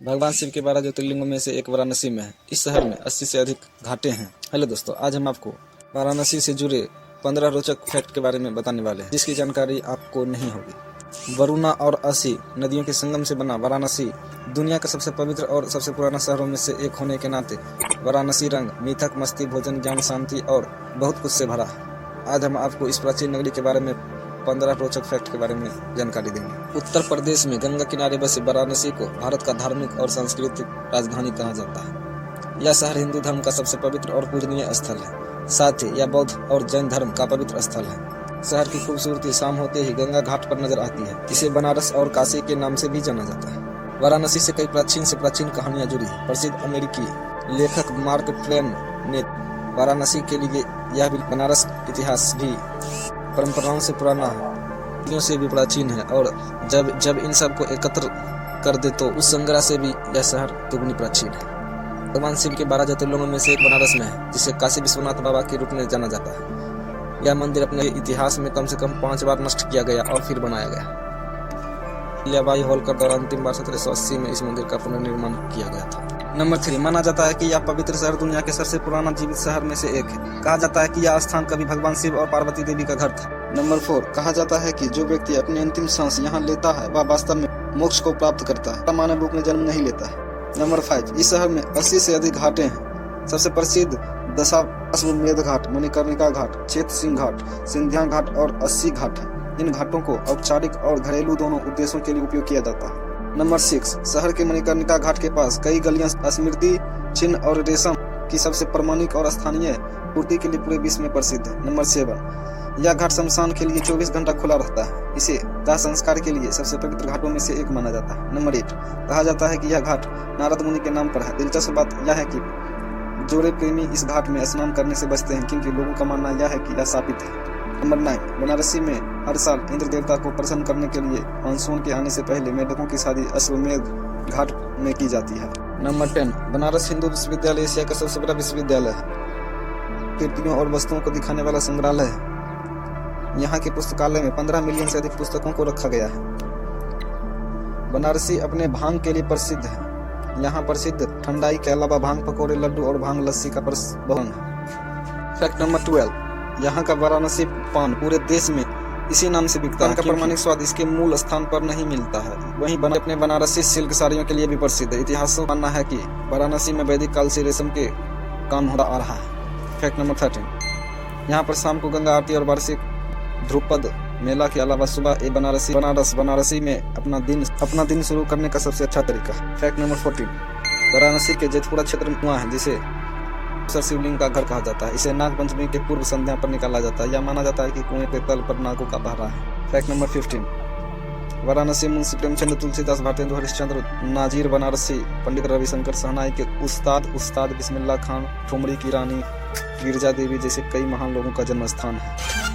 भगवान शिव के 12 ज्योतिर्लिंगों में से एक वाराणसी में है। इस शहर में 80 से अधिक घाटें हैं। हेलो दोस्तों, आज हम आपको वाराणसी से जुड़े 15 रोचक फैक्ट के बारे में बताने वाले हैं, जिसकी जानकारी आपको नहीं होगी। वरुणा और अस्सी नदियों के संगम से बना वाराणसी दुनिया का सबसे पवित्र और सबसे पुराना शहरों में से एक होने के नाते वाराणसी रंग, मिथक, मस्ती, भोजन, ज्ञान, शांति और बहुत कुछ से भरा है। आज हम आपको इस प्राचीन नगरी के बारे में 15 रोचक फैक्ट के बारे में जानकारी देंगे। उत्तर प्रदेश में गंगा किनारे बसे वाराणसी को भारत का धार्मिक और सांस्कृतिक राजधानी कहा जाता है। यह शहर हिंदू धर्म का सबसे पवित्र और पूजनीय स्थल है। साथ ही यह बौद्ध और जैन धर्म का पवित्र स्थल है। शहर की खूबसूरती शाम होते ही गंगा घाट पर नजर आती है। इसे बनारस और काशी के नाम से भी जाना जाता है। वाराणसी से कई प्राचीन से प्राचीन कहानियां जुड़ी है। प्रसिद्ध अमेरिकी लेखक मार्क ट्वेन ने वाराणसी के लिए यह भी बनारस इतिहास भी परंपराओं से पुराना है, से भी प्राचीन है, और जब इन सब को एकत्र कर दे तो उस संग्रह से भी यह शहर दुगनी प्राचीन है। भगवान शिव के 12 ज्योतिर्लिंगों में से एक बनारस में है, जिसे काशी विश्वनाथ बाबा के रूप में जाना जाता है। यह मंदिर अपने इतिहास में कम से कम 5 बार नष्ट किया गया और फिर बनाया गया। अहिल्याबाई होलकर द्वारा अंतिम बार 1780 में इस मंदिर का पुनर्निर्माण किया गया था। नंबर 3, माना जाता है कि यह पवित्र शहर दुनिया के सबसे पुराना जीवित शहर में से एक है। कहा जाता है कि यह स्थान कभी भगवान शिव और पार्वती देवी का घर था। नंबर 4, कहा जाता है कि जो व्यक्ति अपनी अंतिम सांस यहाँ लेता है वह वास्तव में मोक्ष को प्राप्त करता है, मानव रूप में जन्म नहीं लेता है। नंबर 5, इस शहर में 80 से अधिक घाटें हैं। सबसे प्रसिद्ध दशाश्वमेध घाट, मणिकर्णिका घाट, चेत सिंह घाट, सिंधिया घाट और 80 घाट है। इन घाटों को औपचारिक और घरेलू दोनों उद्देश्यों के लिए उपयोग किया जाता है। नंबर 6, शहर के मणिकर्णिका घाट के पास कई गलियां स्मृति चिन्ह और रेशम की सबसे प्रमाणिक और स्थानीय पूर्ति के लिए पूरे विश्व में प्रसिद्ध है। नंबर 7, यह घाट शमशान के लिए 24 घंटा खुला रहता है। इसे दाह संस्कार के लिए सबसे पवित्र घाटों में से एक माना जाता है। नंबर 8, कहा जाता है कि यह घाट नारद मुनि के नाम पर है। दिलचस्प बात यह है कि जोड़े प्रेमी इस घाट में स्नान करने से बचते हैं, क्योंकि लोगों का मानना यह है कि यह शापित है। नंबर 9, बनारसी में हर साल इंद्र देवता को प्रसन्न करने के लिए मानसून के आने से पहले मेढकों की शादी अश्वमेध घाट में की जाती है। नंबर 10, बनारस हिंदू विश्वविद्यालय एशिया का सबसे बड़ा विश्वविद्यालय है। कीर्तियों और वस्तुओं को दिखाने वाला संग्रहालय है। यहाँ के पुस्तकालय में 15 मिलियन से अधिक पुस्तकों को रखा गया है। बनारसी अपने भांग के लिए प्रसिद्ध है। यहाँ प्रसिद्ध ठंडाई के अलावा भांग पकौड़े, लड्डू और भांग लस्सी का प्रचलन है। फैक्ट नंबर 12, यहाँ का वाराणसी पान पूरे देश में इसी नाम से बिकता है। का प्रमाणिक स्वाद इसके मूल स्थान पर नहीं मिलता है। वहीं अपने बनारसी सिल्क साड़ियों के लिए भी प्रसिद्ध है। इतिहास मानना है कि वाराणसी में वैदिक काल से रेशम के काम होता आ रहा है। फैक्ट नंबर 13, यहाँ पर शाम को गंगा आरती और वार्षिक ध्रुपद मेला के अलावा सुबह बनारसी में अपना दिन शुरू करने का सबसे अच्छा तरीका है। फैक्ट नंबर 14, वाराणसी के जेतपुरा क्षेत्र में कुआं है, जिसे शिवलिंग का घर कहा जाता है। इसे नाग पंचमी के पूर्व संध्या पर निकाला जाता है। यह माना जाता है कि कुएं के तल पर नागों का पहरा है। फैक्ट नंबर 15, वाराणसी मुंशी प्रेमचंद, तुलसीदास, भारतेंदु हरिश्चंद्र, नाजिर बनारसी, पंडित रविशंकर शहनाई के उस्ताद बिस्मिल्लाह खान, ठुमरी की रानी गिरजा देवी जैसे कई महान लोगों का जन्म स्थान है।